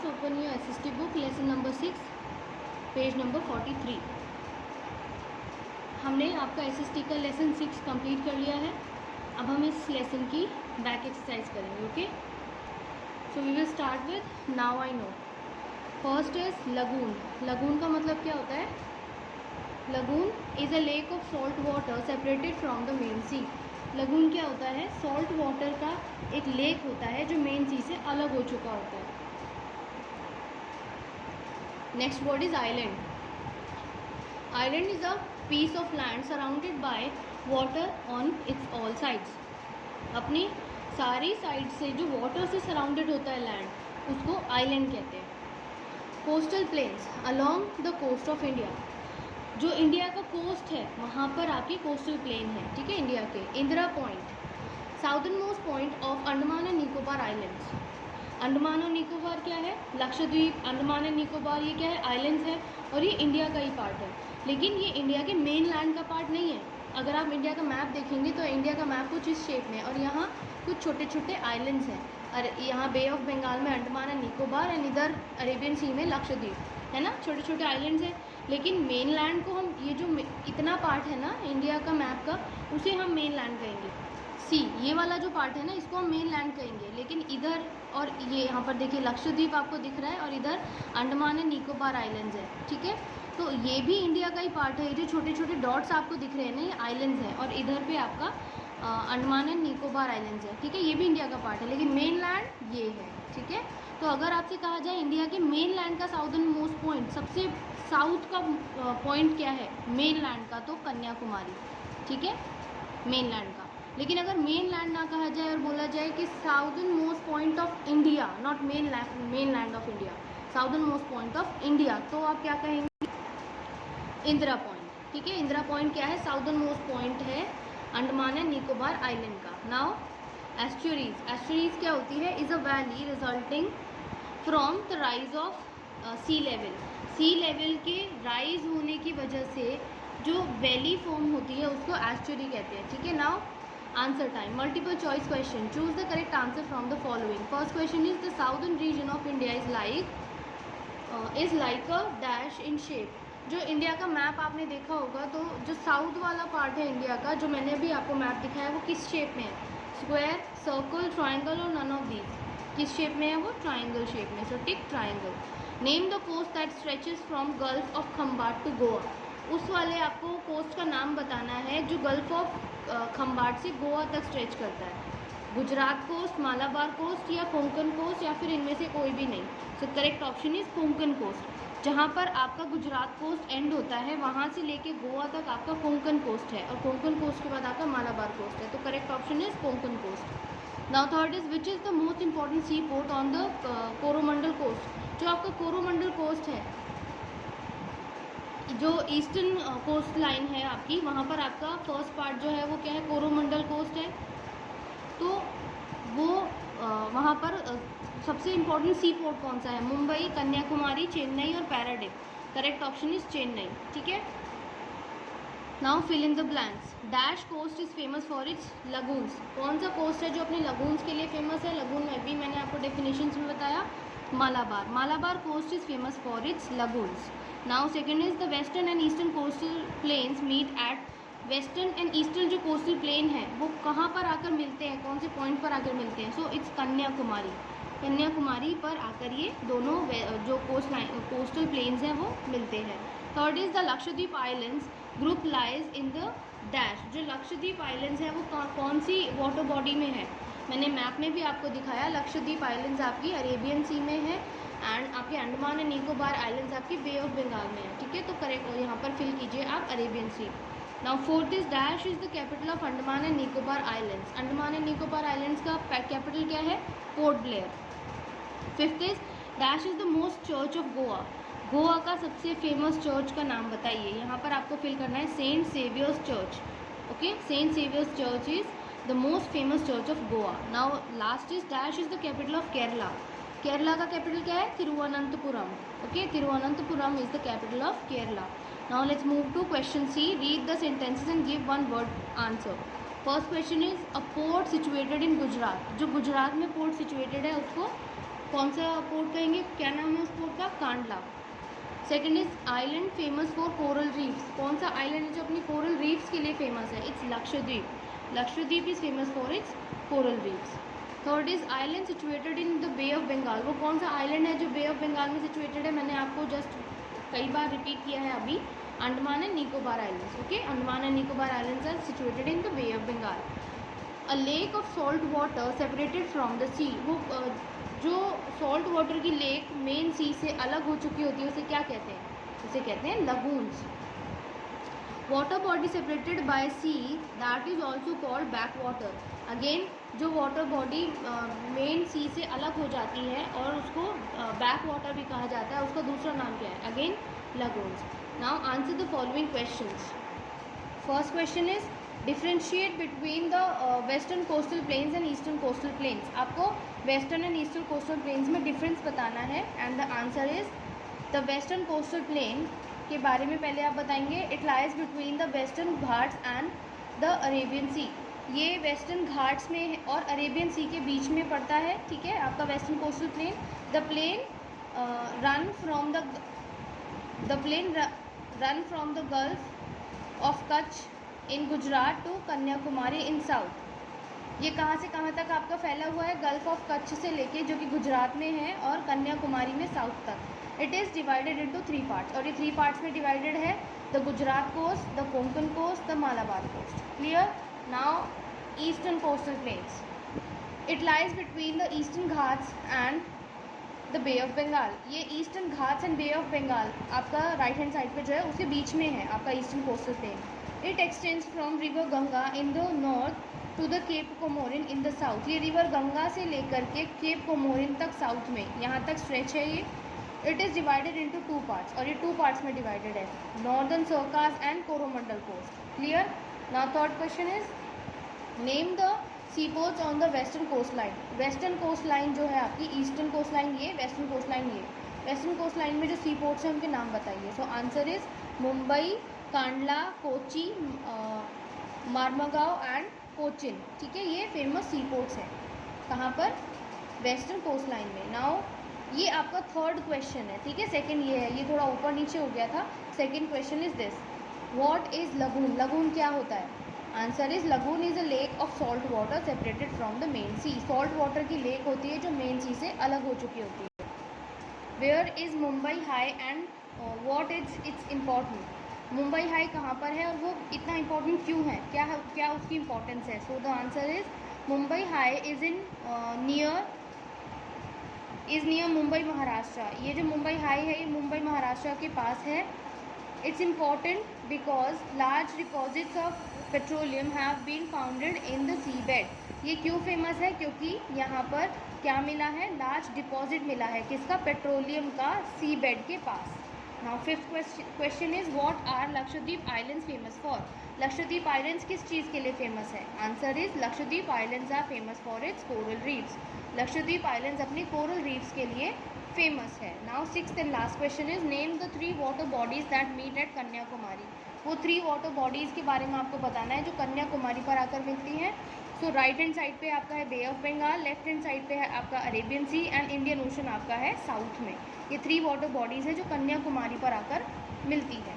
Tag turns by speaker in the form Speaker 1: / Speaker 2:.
Speaker 1: class, open your SST book, lesson number 6, page number 43। हमने आपका SST का lesson 6 complete कर लिया है। अब हम इस लेसन की बैक एक्सरसाइज करेंगे। Okay, so we will start with now I know. First is lagoon. Lagoon का मतलब क्या होता है? Lagoon is a lake of salt water separated from the main sea. Lagoon क्या होता है? सॉल्ट वाटर का एक लेक होता है जो मेन सी से अलग हो चुका होता है। Next word is island. Island is a piece of land surrounded by water on its all sides. अपनी सारी साइड से जो वाटर से सराउंडेड होता है लैंड, उसको आइलैंड कहते हैं। Coastal plains along the coast of India. जो इंडिया का कोस्ट है वहाँ पर आपकी कोस्टल प्लेन है, ठीक है, इंडिया के। Indira point, southern most point of Andaman and Nicobar islands. Andaman और निकोबार क्या है? लक्षद्वीप, अंडमान एंड निकोबार ये क्या है? आइलैंड्स है, और ये इंडिया का ही पार्ट है। लेकिन ये इंडिया के मेन लैंड का पार्ट नहीं है। अगर आप इंडिया का मैप देखेंगे तो इंडिया का मैप कुछ इस शेप में है, और यहाँ कुछ छोटे छोटे आइलैंड्स हैं। और यहाँ बे ऑफ बंगाल में अंडमान एंड निकोबार, एंड इधर अरेबियन सी में लक्षद्वीप, है ना, छोटे छोटे आइलैंड्स हैं। लेकिन मेन लैंड को हम, ये जो इतना पार्ट है ना इंडिया का मैप का, उसे हम मेन लैंड कहेंगे। सी, ये वाला जो पार्ट है ना, इसको हम मेन लैंड कहेंगे। लेकिन इधर और ये यहाँ पर देखिए लक्षद्वीप आपको दिख रहा है, और इधर अंडमान एंड निकोबार आइलैंड्स है, ठीक है। तो ये भी इंडिया का ही पार्ट है। ये जो छोटे छोटे डॉट्स आपको दिख रहे हैं ना, ये आइलैंड्स हैं, और इधर पे आपका अंडमान एंड निकोबार आइलैंड्स है, ठीक है। ये भी इंडिया का पार्ट है, लेकिन मेन लैंड ये है, ठीक है। तो अगर आपसे कहा जाए इंडिया के मेन लैंड का साउदर्न मोस्ट पॉइंट, सबसे साउथ का पॉइंट क्या है मेन लैंड का, तो कन्याकुमारी, ठीक है, मेन लैंड का। लेकिन अगर मेन लैंड ना कहा जाए और बोला जाए कि southern most point of India, not main land of India, southern most point of India, तो आप क्या कहेंगे? इंदिरा पॉइंट, ठीक है। इंदिरा पॉइंट क्या है? साउदर्न मोस्ट पॉइंट है अंडमान एंड निकोबार आइलैंड का। Now estuaries. एस्चुरीज क्या होती है? Is a valley resulting from the rise of sea level. Sea level के राइज होने की वजह से जो वैली फॉर्म होती है उसको एस्चुरी कहते हैं, ठीक है। Now answer time, multiple choice question. Choose the correct answer from the following. First question is the southern region of India is like a dash in shape. जो इंडिया का map आपने देखा होगा, तो जो साउथ वाला पार्ट है India का, जो मैंने अभी आपको मैप दिखाया है, वो किस शेप में है? स्क्वायर, सर्कल, ट्राइंगल और नन ऑफ दीज। किस शेप में है? वो ट्राइंगल शेप में, so tick triangle. Name the coast that stretches from Gulf of Khambhat to Goa. उस वाले आपको कोस्ट का नाम बताना है जो गल्फ ऑफ खम्बाट से गोवा तक स्ट्रेच करता है। गुजरात कोस्ट, मालाबार कोस्ट, या कोंकण कोस्ट, या फिर इनमें से कोई भी नहीं। So correct option is Konkan coast. जहाँ पर आपका गुजरात कोस्ट एंड होता है, वहाँ से लेके गोवा तक आपका कोंकण कोस्ट है, और कोंकण कोस्ट के बाद आपका मालाबार कोस्ट है। तो correct option is Konkan coast. Now third is which is the most important sea port on the Coromandel coast. जो आपका कोरोमंडल कोस्ट है, जो ईस्टर्न कोस्ट लाइन है आपकी, वहाँ पर आपका फर्स्ट पार्ट जो है वो क्या है? कोरोमंडल कोस्ट है। तो वो वहाँ पर सबसे इम्पोर्टेंट सी पोर्ट कौन सा है? मुंबई, कन्याकुमारी, चेन्नई और Paradip. Correct option is Chennai, ठीक है। Now fill in the blanks. Dash coast is famous for its lagoons. कौन सा कोस्ट है जो अपने लगून्स के लिए फेमस है? लगून में भी मैंने आपको डेफिनेशंस में बताया, Malabar. Malabar coast is famous for its lagoons. Now second is the western and eastern coastal plains meet at. Western and eastern जो कोस्टल प्लेन है वो कहाँ पर आकर मिलते हैं? कौन से पॉइंट पर आकर मिलते हैं? So it's Kanyakumari. कन्याकुमारी पर आकर ये दोनों जो कोस्टल प्लेन्स हैं वो मिलते हैं। Third is the Lakshadweep islands group lies in the dash. जो लक्षद्वीप आइलैंड्स हैं वो कौन सी वाटर बॉडी में है? मैंने मैप में भी आपको दिखाया, लक्षद्वीप आइलैंड्स आपकी अरेबियन सी में है, एंड आपके अंडमान एंड निकोबार आइलैंड्स आपकी बे ऑफ बंगाल में है, ठीक है। तो करेक्ट यहाँ पर फिल कीजिए आप Arabian sea. Now fourth is dash is the capital of Andaman and Nicobar islands. Andaman and Nicobar islands का कैपिटल क्या है? Port Blair. Fifth is dash is the most church of Goa. Goa का सबसे फेमस चर्च का नाम बताइए। यहाँ पर आपको फिल करना है saint Xavier's church, okay. Saint Xavier's church is the most famous church of Goa. Now last is dash is the capital of Kerala. Kerala का कैपिटल क्या है? Thiruvananthapuram, okay. Thiruvananthapuram is the capital of Kerala. Now let's move to question C. Read the sentences and give one word answer. First question is a port situated in Gujarat. जो गुजरात में port situated है उसको कौन सा port कहेंगे, क्या नाम है उस पोर्ट का, Kandla. Second is island famous for coral reefs, कौन सा आइलैंड है जो अपनी कोरल रीफ्स के लिए फेमस है, it's Lakshadweep. Lakshadweep is famous for its coral reefs. Third is island situated in the bay of Bengal, वो कौन सा आइलैंड है जो बे ऑफ बंगाल में सिचुएटेड है, मैंने आपको जस्ट कई बार रिपीट किया है अभी, Andaman and Nicobar islands. Okay, Andaman and Nicobar islands are situated in the bay of Bengal. A lake of salt water separated from the sea, वो जो सॉल्ट वाटर की लेक मेन सी से अलग हो चुकी होती है उसे क्या कहते हैं, उसे कहते हैं lagoons. Water body separated by see that is also called back water, again जो वाटर बॉडी मेन सी से अलग हो जाती है और उसको बैक वाटर भी कहा जाता है, उसका दूसरा नाम क्या है, again lagoons. Now answer the following questions. First question is differentiate between the western coastal plains and eastern coastal plains, आपको western and eastern coastal plains में डिफरेंस बताना है। And the answer is the western coastal plain के बारे में पहले आप बताएंगे, it lies between the Western Ghats and the Arabian Sea, ये वेस्टर्न घाट्स में और अरेबियन सी के बीच में पड़ता है, ठीक है, आपका western coastal plain. The plain run from the gulf of Kutch in Gujarat to Kanyakumari in south, ये कहाँ से कहाँ तक आपका फैला हुआ है, गल्फ ऑफ कच्छ से लेके जो कि गुजरात में है और कन्याकुमारी में साउथ तक। It is divided into 3 parts, और ये 3 पार्ट्स में डिवाइडेड है, the Gujarat coast, the Konkan coast, the Malabar coast. Clear. Now eastern coastal plains, it lies between the Eastern Ghats and the bay of Bengal, ये Eastern Ghats and Bay of Bengal आपका right hand side पे जो है उसके बीच में है आपका eastern coastal plain. It extends from river Ganga in the north to the cape Comorin in the south, ये रिवर गंगा से लेकर के केप कोमोरिन तक साउथ में यहाँ तक स्ट्रेच है ये। It is divided into 2 parts, और ये 2 पार्ट्स में डिवाइडेड है, Northern Circars and Coromandel coast. Clear. Now third question is name the sea ports on the western coast line, western coast line जो है आपकी, ईस्टर्न कोस्ट लाइन ये, वेस्टर्न कोस्ट लाइन ये, western coast line में जो sea ports हैं उनके नाम बताइए। So answer is Mumbai, Kandla, Kochi, Marmagao and Cochin, ठीक है, ये फेमस सी पोर्ट्स हैं कहाँ पर, वेस्टर्न कोस्ट लाइन में। नाउ ये आपका थर्ड क्वेश्चन है, ठीक है, सेकंड ये है, ये थोड़ा ऊपर नीचे हो गया था। Second question is this, what is lagoon, lagoon क्या होता है, answer is lagoon is a lake of salt water separated from the main sea, salt water की लेक होती है जो मेन सी से अलग हो चुकी होती है। Where is Mumbai high and what is its important, Mumbai high कहाँ पर है और वो इतना इम्पोर्टेंट क्यों है, क्या उसकी इम्पोर्टेंस है। So the answer is Mumbai high is near Mumbai Maharashtra, ये जो मुंबई हाई है ये मुंबई महाराष्ट्र के पास है। It's important because large deposits of petroleum have been founded in the sea bed, ये क्यों फेमस है, क्योंकि यहाँ पर क्या मिला है, लार्ज डिपॉजिट मिला है, किसका, पेट्रोलियम का, सी बेड के पास। Now fifth question is what are Lakshadweep islands famous for, Lakshadweep islands किस चीज़ के लिए फेमस है, answer is Lakshadweep islands are famous for its coral reefs, Lakshadweep islands अपनी कोरल रीफ्स के लिए फेमस है। Now sixth and last question is name the 3 water bodies that meet at Kanyakumari, वो 3 वाटर बॉडीज़ के बारे में आपको बताना है जो कन्याकुमारी पर आकर मिलती हैं। सो राइट हैंड साइड पे आपका है Bay of Bengal, left hand side पे है आपका Arabian Sea and Indian Ocean आपका है साउथ में, ये 3 वाटर बॉडीज़ हैं जो कन्याकुमारी पर आकर मिलती है।